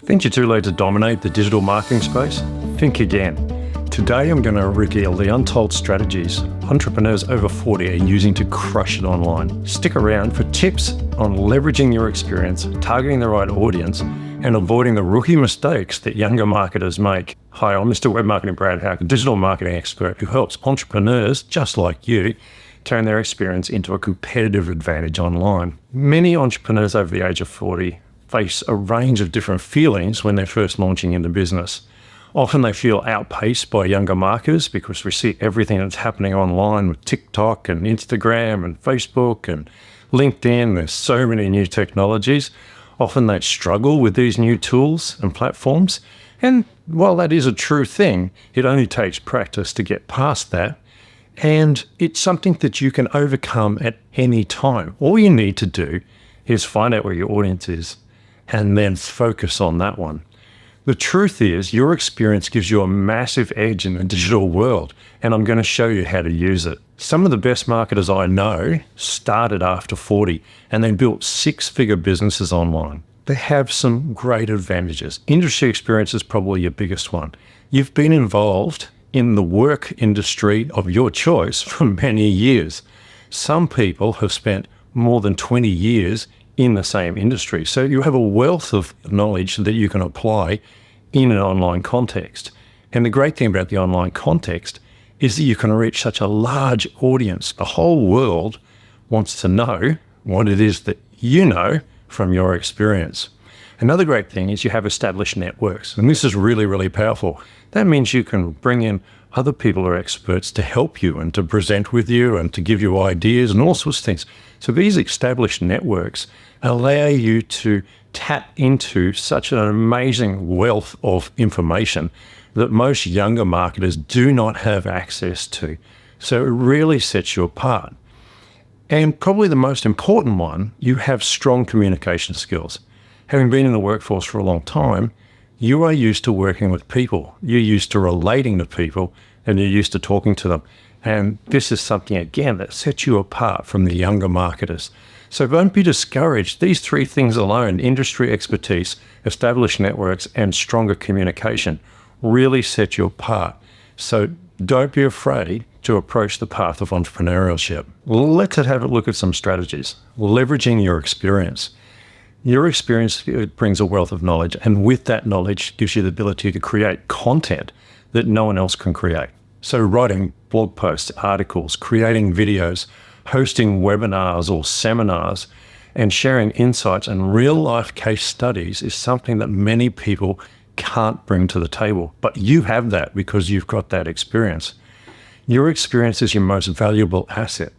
Think you're too late to dominate the digital marketing space? Think again. Today I'm going to reveal the untold strategies entrepreneurs over 40 are using to crush it online. Stick around for tips on leveraging your experience, targeting the right audience, and avoiding the rookie mistakes that younger marketers make. Hi, I'm Mr. Web Marketing Brad Hauck, a digital marketing expert who helps entrepreneurs just like you turn their experience into a competitive advantage online. Many entrepreneurs over the age of 40 face a range of different feelings when they're first launching into business. Often they feel outpaced by younger marketers because we see everything that's happening online with TikTok and Instagram and Facebook and LinkedIn. There's so many new technologies. Often they struggle with these new tools and platforms. And while that is a true thing, it only takes practice to get past that. And it's something that you can overcome at any time. All you need to do is find out where your audience is and then focus on that one. The truth is, your experience gives you a massive edge in the digital world, and I'm going to show you how to use it. Some of the best marketers I know started after 40 and then built six-figure businesses online. They have some great advantages. Industry experience is probably your biggest one. You've been involved in the work industry of your choice for many years. Some people have spent more than 20 years in the same industry. So you have a wealth of knowledge that you can apply in an online context. And the great thing about the online context is that you can reach such a large audience. The whole world wants to know what it is that you know from your experience. Another great thing is you have established networks, and this is really, really powerful. That means you can bring in other people who are experts to help you and to present with you and to give you ideas and all sorts of things. So these established networks allow you to tap into such an amazing wealth of information that most younger marketers do not have access to. So it really sets you apart. And probably the most important one, you have strong communication skills. Having been in the workforce for a long time, you are used to working with people. You're used to relating to people, and you're used to talking to them. And this is something, again, that sets you apart from the younger marketers. So don't be discouraged. These three things alone, industry expertise, established networks, and stronger communication, really set you apart. So don't be afraid to approach the path of entrepreneurship. Let's have a look at some strategies. Leveraging your experience. Your experience brings a wealth of knowledge, and with that knowledge gives you the ability to create content that no one else can create. So writing blog posts, articles, creating videos, hosting webinars or seminars, and sharing insights and real-life case studies is something that many people can't bring to the table. But you have that because you've got that experience. Your experience is your most valuable asset.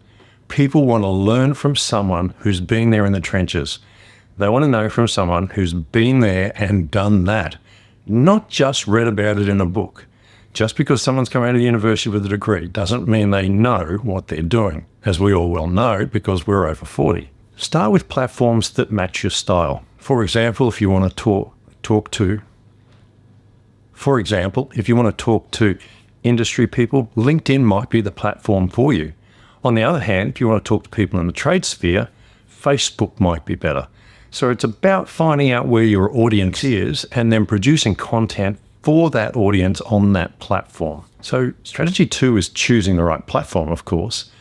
People want to learn from someone who's been there in the trenches. They want to know from someone who's been there and done that, not just read about it in a book. Just because someone's come out of university with a degree doesn't mean they know what they're doing, as we all well know because we're over 40. Start with platforms that match your style. For example, if you want to talk to industry people, LinkedIn might be the platform for you. On the other hand, if you want to talk to people in the trade sphere, Facebook might be better. So it's about finding out where your audience is and then producing content for that audience on that platform. So strategy 2 is choosing the right platform, of course.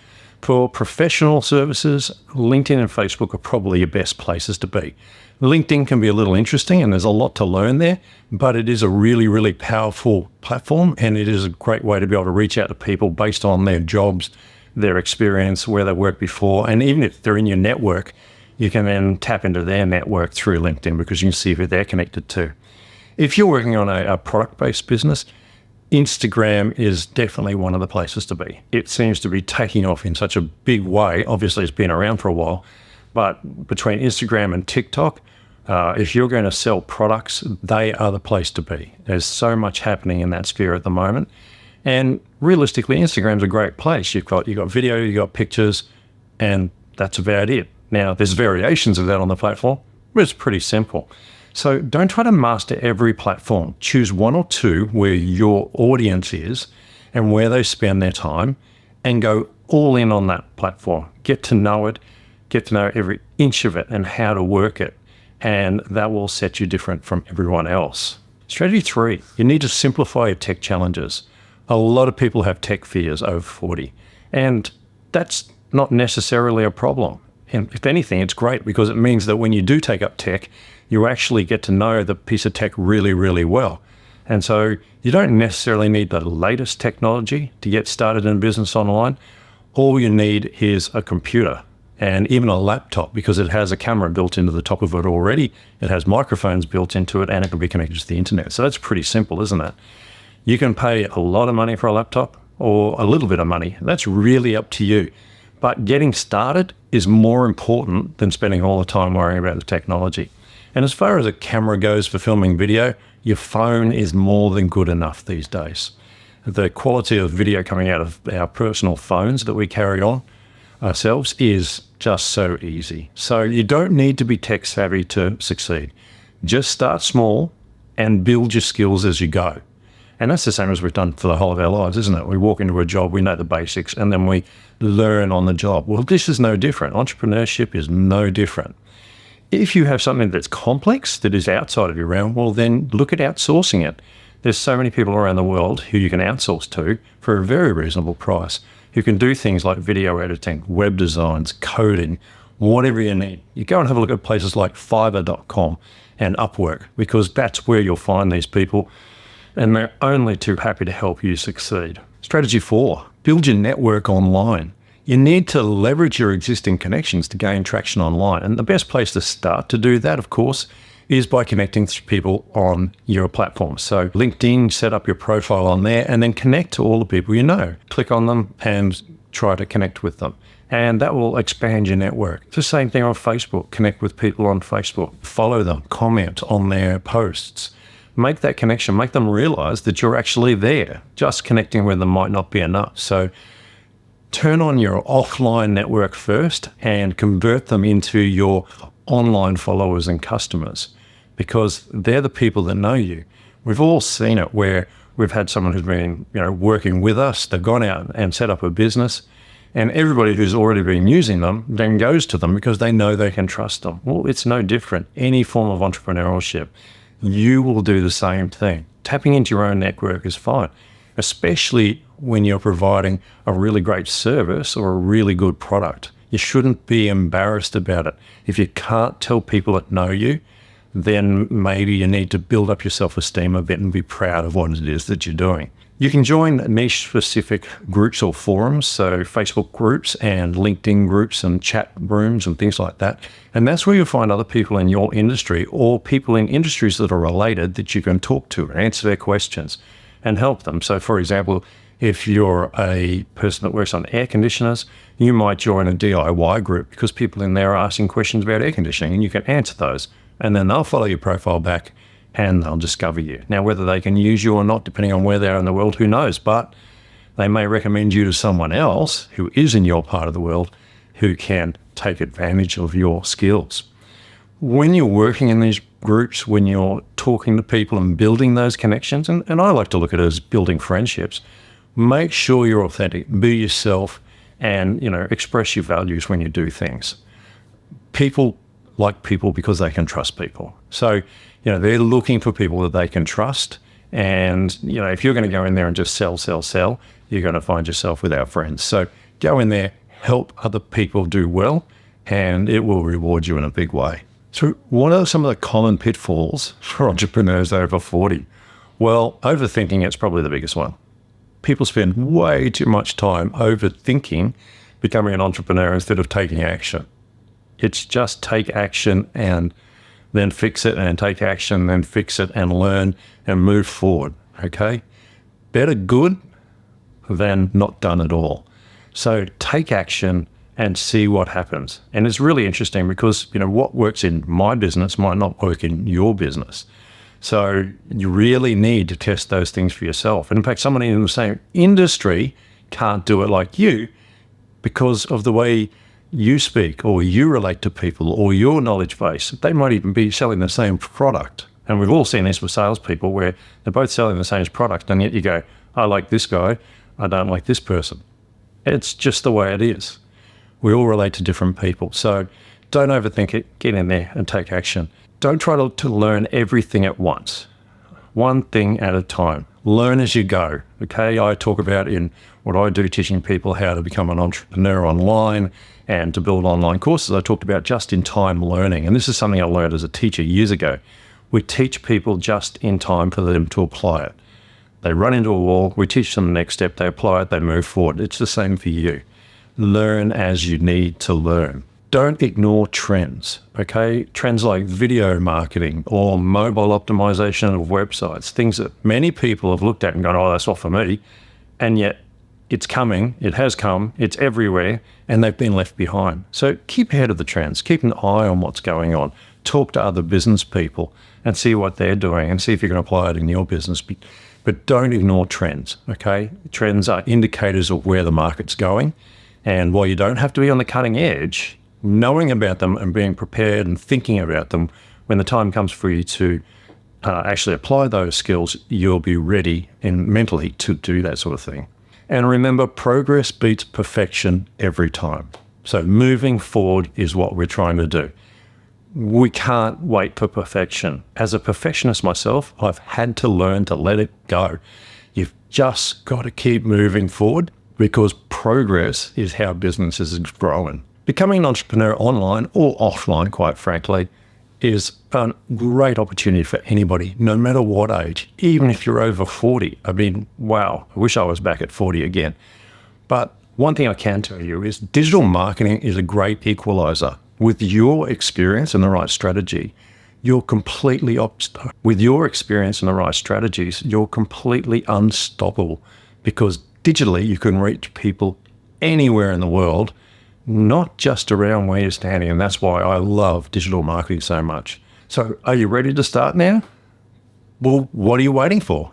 For professional services, LinkedIn and Facebook are probably your best places to be. LinkedIn can be a little interesting and there's a lot to learn there, but it is a really, really powerful platform, and it is a great way to be able to reach out to people based on their jobs, their experience, where they worked before, and even if they're in your network, you can then tap into their network through LinkedIn because you can see who they're connected to. If you're working on a product-based business, Instagram is definitely one of the places to be. It seems to be taking off in such a big way. Obviously, it's been around for a while, but between Instagram and TikTok, if you're going to sell products, they are the place to be. There's so much happening in that sphere at the moment. And realistically, Instagram's a great place. You've got video, you've got pictures, and that's about it. Now, there's variations of that on the platform, but it's pretty simple. So don't try to master every platform. Choose one or two where your audience is and where they spend their time, and go all in on that platform. Get to know it, get to know every inch of it and how to work it. and that will set you different from everyone else. Strategy 3, you need to simplify your tech challenges. A lot of people have tech fears over 40, and that's not necessarily a problem. And if anything, it's great because it means that when you do take up tech, you actually get to know the piece of tech really, really well. And so you don't necessarily need the latest technology to get started in business online. All you need is a computer and even a laptop, because it has a camera built into the top of it already. It has microphones built into it, and it can be connected to the internet. So that's pretty simple, isn't it? You can pay a lot of money for a laptop or a little bit of money. That's really up to you. But getting started is more important than spending all the time worrying about the technology. And as far as a camera goes for filming video, your phone is more than good enough these days. The quality of video coming out of our personal phones that we carry on ourselves is just so easy. So you don't need to be tech savvy to succeed. Just start small and build your skills as you go. And that's the same as we've done for the whole of our lives, isn't it? We walk into a job, we know the basics, and then we learn on the job. Well, this is no different. Entrepreneurship is no different. If you have something that's complex, that is outside of your realm, well, then look at outsourcing it. There's so many people around the world who you can outsource to for a very reasonable price, who can do things like video editing, web designs, coding, whatever you need. You go and have a look at places like Fiverr.com and Upwork, because that's where you'll find these people, and they're only too happy to help you succeed. Strategy 4, build your network online. You need to leverage your existing connections to gain traction online. And the best place to start to do that, of course, is by connecting to people on your platform. So LinkedIn, set up your profile on there and then connect to all the people you know. Click on them and try to connect with them. And that will expand your network. It's the same thing on Facebook. Connect with people on Facebook. Follow them. Comment on their posts. Make that connection. Make them realize that you're actually there. Just connecting with them might not be enough. So turn on your offline network first and convert them into your online followers and customers, because they're the people that know you. We've all seen it where we've had someone who's been, working with us. They've gone out and set up a business, and everybody who's already been using them then goes to them because they know they can trust them. Well, it's no different. Any form of entrepreneurship, you will do the same thing. Tapping into your own network is fine, especially when you're providing a really great service or a really good product. You shouldn't be embarrassed about it. If you can't tell people that know you, then maybe you need to build up your self-esteem a bit and be proud of what it is that you're doing. You can join niche-specific groups or forums, so Facebook groups and LinkedIn groups and chat rooms and things like that. And that's where you'll find other people in your industry or people in industries that are related that you can talk to and answer their questions and help them. So, for example, if you're a person that works on air conditioners, you might join a DIY group because people in there are asking questions about air conditioning and you can answer those. And then they'll follow your profile back and they'll discover you. Now, whether they can use you or not, depending on where they are in the world, who knows? But they may recommend you to someone else who is in your part of the world who can take advantage of your skills. When you're working in these groups, when you're talking to people and building those connections, and I like to look at it as building friendships, make sure you're authentic, be yourself, and express your values when you do things. People like people because they can trust people. So, they're looking for people that they can trust. And, if you're going to go in there and just sell, you're going to find yourself without friends. So go in there, help other people do well, and it will reward you in a big way. So what are some of the common pitfalls for entrepreneurs over 40? Well, overthinking is probably the biggest one. People spend way too much time overthinking becoming an entrepreneur instead of taking action. It's just take action and then fix it, and take action, then fix it and learn and move forward, okay? Better good than not done at all. So take action and see what happens. And it's really interesting because, what works in my business might not work in your business. So you really need to test those things for yourself. And in fact, somebody in the same industry can't do it like you because of the way you speak or you relate to people or your knowledge base. They might even be selling the same product. And we've all seen this with salespeople where they're both selling the same product, and yet you go, I like this guy, I don't like this person. It's just the way it is. We all relate to different people. So don't overthink it, get in there and take action. Don't try to learn everything at once. One thing at a time. Learn as you go, okay? I talk about in what I do, teaching people how to become an entrepreneur online and to build online courses. I talked about just-in-time learning, and this is something I learned as a teacher years ago. We teach people just in time for them to apply it. They run into a wall, we teach them the next step, they apply it, they move forward. It's the same for you. Learn as you need to learn. Don't ignore trends, okay? Trends like video marketing or mobile optimization of websites, things that many people have looked at and gone, oh, that's not for me. And yet it's coming, it has come, it's everywhere, and they've been left behind. So keep ahead of the trends, keep an eye on what's going on, talk to other business people and see what they're doing and see if you can apply it in your business. But don't ignore trends, okay? Trends are indicators of where the market's going. And while you don't have to be on the cutting edge, knowing about them and being prepared and thinking about them, when the time comes for you to actually apply those skills, you'll be ready and mentally to do that sort of thing. And remember, progress beats perfection every time. So moving forward is what we're trying to do. We can't wait for perfection. As a perfectionist myself, I've had to learn to let it go. You've just got to keep moving forward because progress is how businesses are growing. Becoming an entrepreneur online or offline, quite frankly, is a great opportunity for anybody, no matter what age, even if you're over 40. I mean, wow, I wish I was back at 40 again. But one thing I can tell you is digital marketing is a great equalizer. With your experience and the right strategy, you're completely unstoppable because digitally you can reach people anywhere in the world, not just around where you're standing. And that's why I love digital marketing so much. So are you ready to start now? Well, what are you waiting for?